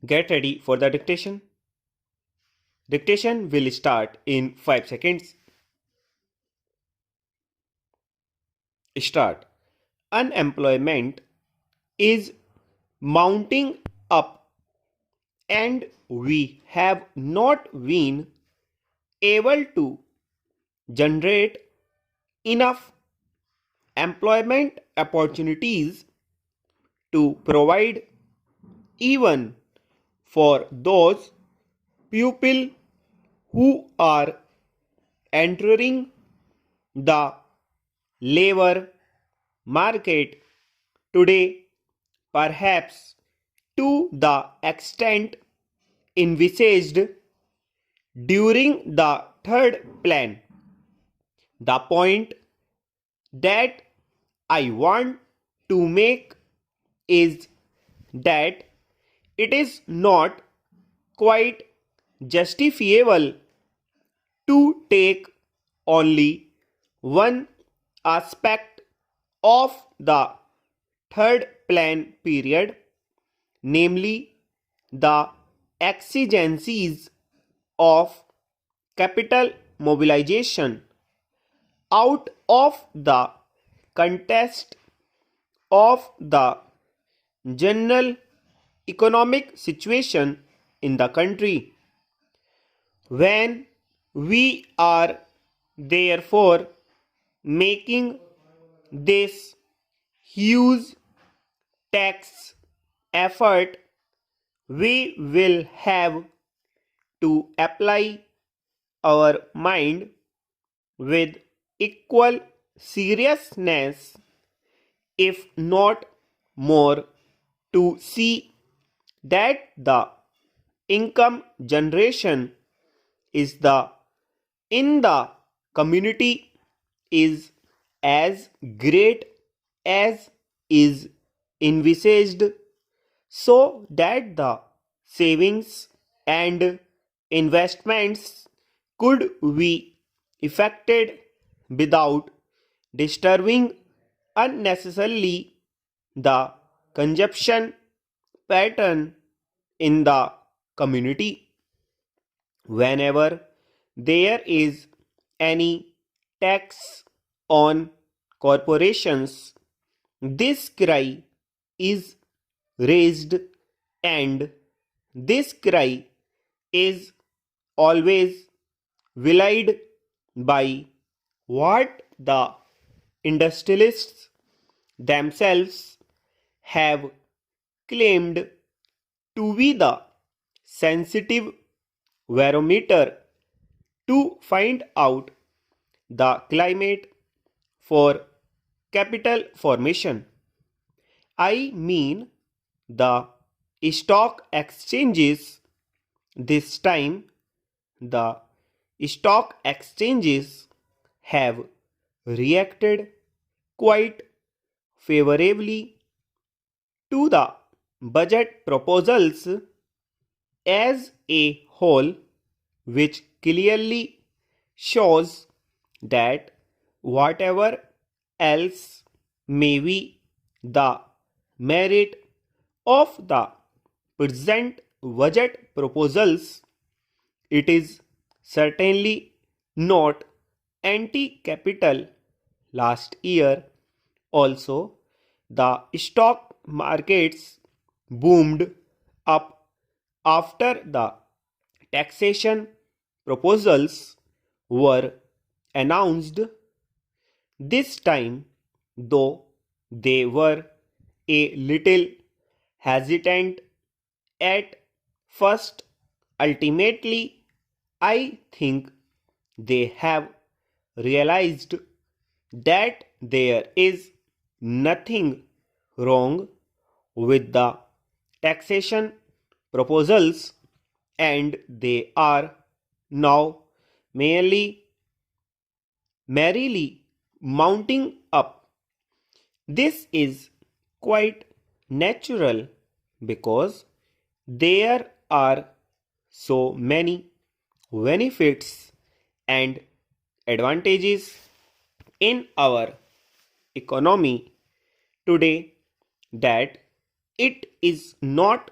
Get ready for the dictation. Dictation will start in 5 seconds. Start. Unemployment is mounting up and we have not been able to generate enough employment opportunities to provide even for those people who are entering the labor market today, perhaps to the extent envisaged during the third plan. The point that I want to make is that it is not quite justifiable to take only one aspect of the third plan period, namely the exigencies of capital mobilization, out of the context of the general economic situation in the country. When we are therefore making this huge tax effort, we will have to apply our mind with equal seriousness, if not more, to see that the income generation is in the community is as great as is envisaged, so that the savings and investments could be effected without disturbing unnecessarily the consumption pattern in the community. Whenever there is any tax on corporations, this cry is raised, and this cry is always vilified by what the industrialists themselves have claimed to be the sensitive barometer to find out the climate for capital formation. I mean the stock exchanges. This time, the stock exchanges have reacted quite favorably to the budget proposals as a whole, which clearly shows that whatever else may be the merit of the present budget proposals, it is certainly not anti-capital. Last year also, the stock markets boomed up after the taxation proposals were announced. This time, though they were a little hesitant at first, ultimately I think they have realized that there is nothing wrong with the taxation proposals, and they are now merely merrily mounting up. This is quite natural because there are so many benefits and advantages in our economy today that it is not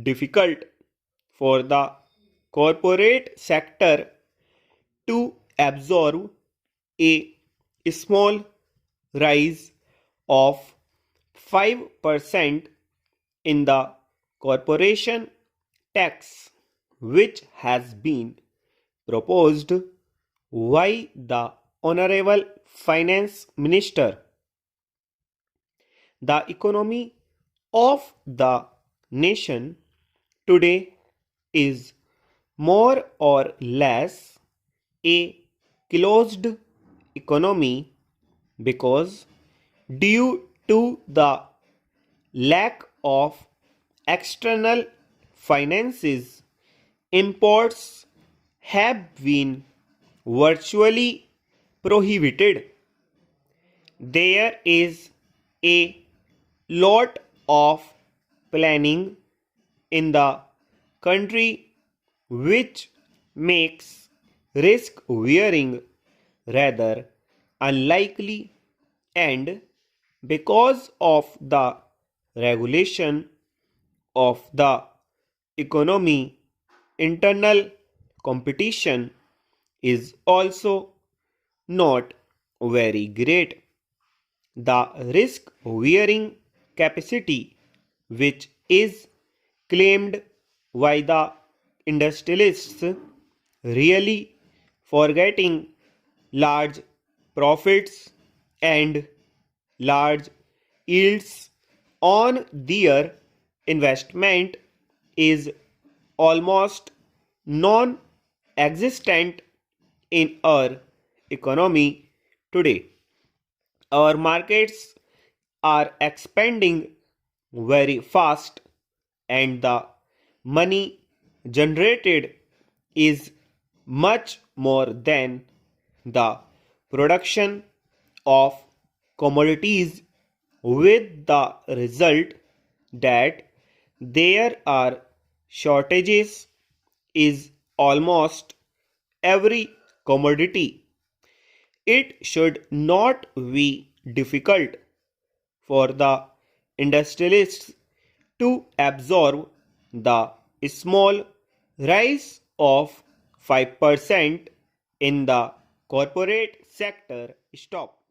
difficult for the corporate sector to absorb a small rise of 5% in the corporation tax, which has been proposed by the Honorable Finance Minister. The economy of the nation today is more or less a closed economy because due to the lack of external finances, imports have been virtually prohibited. There is a lot of planning in the country which makes risk wearing rather unlikely, and because of the regulation of the economy, internal competition is also not very great. The risk wearing capacity, which is claimed by the industrialists, really forgetting large profits and large yields on their investment, is almost non existent in our economy today. Our markets are expanding very fast, and the money generated is much more than the production of commodities, with the result that there are shortages is almost every commodity. It should not be difficult for the industrialists to absorb the small rise of 5% in the corporate sector. Stop.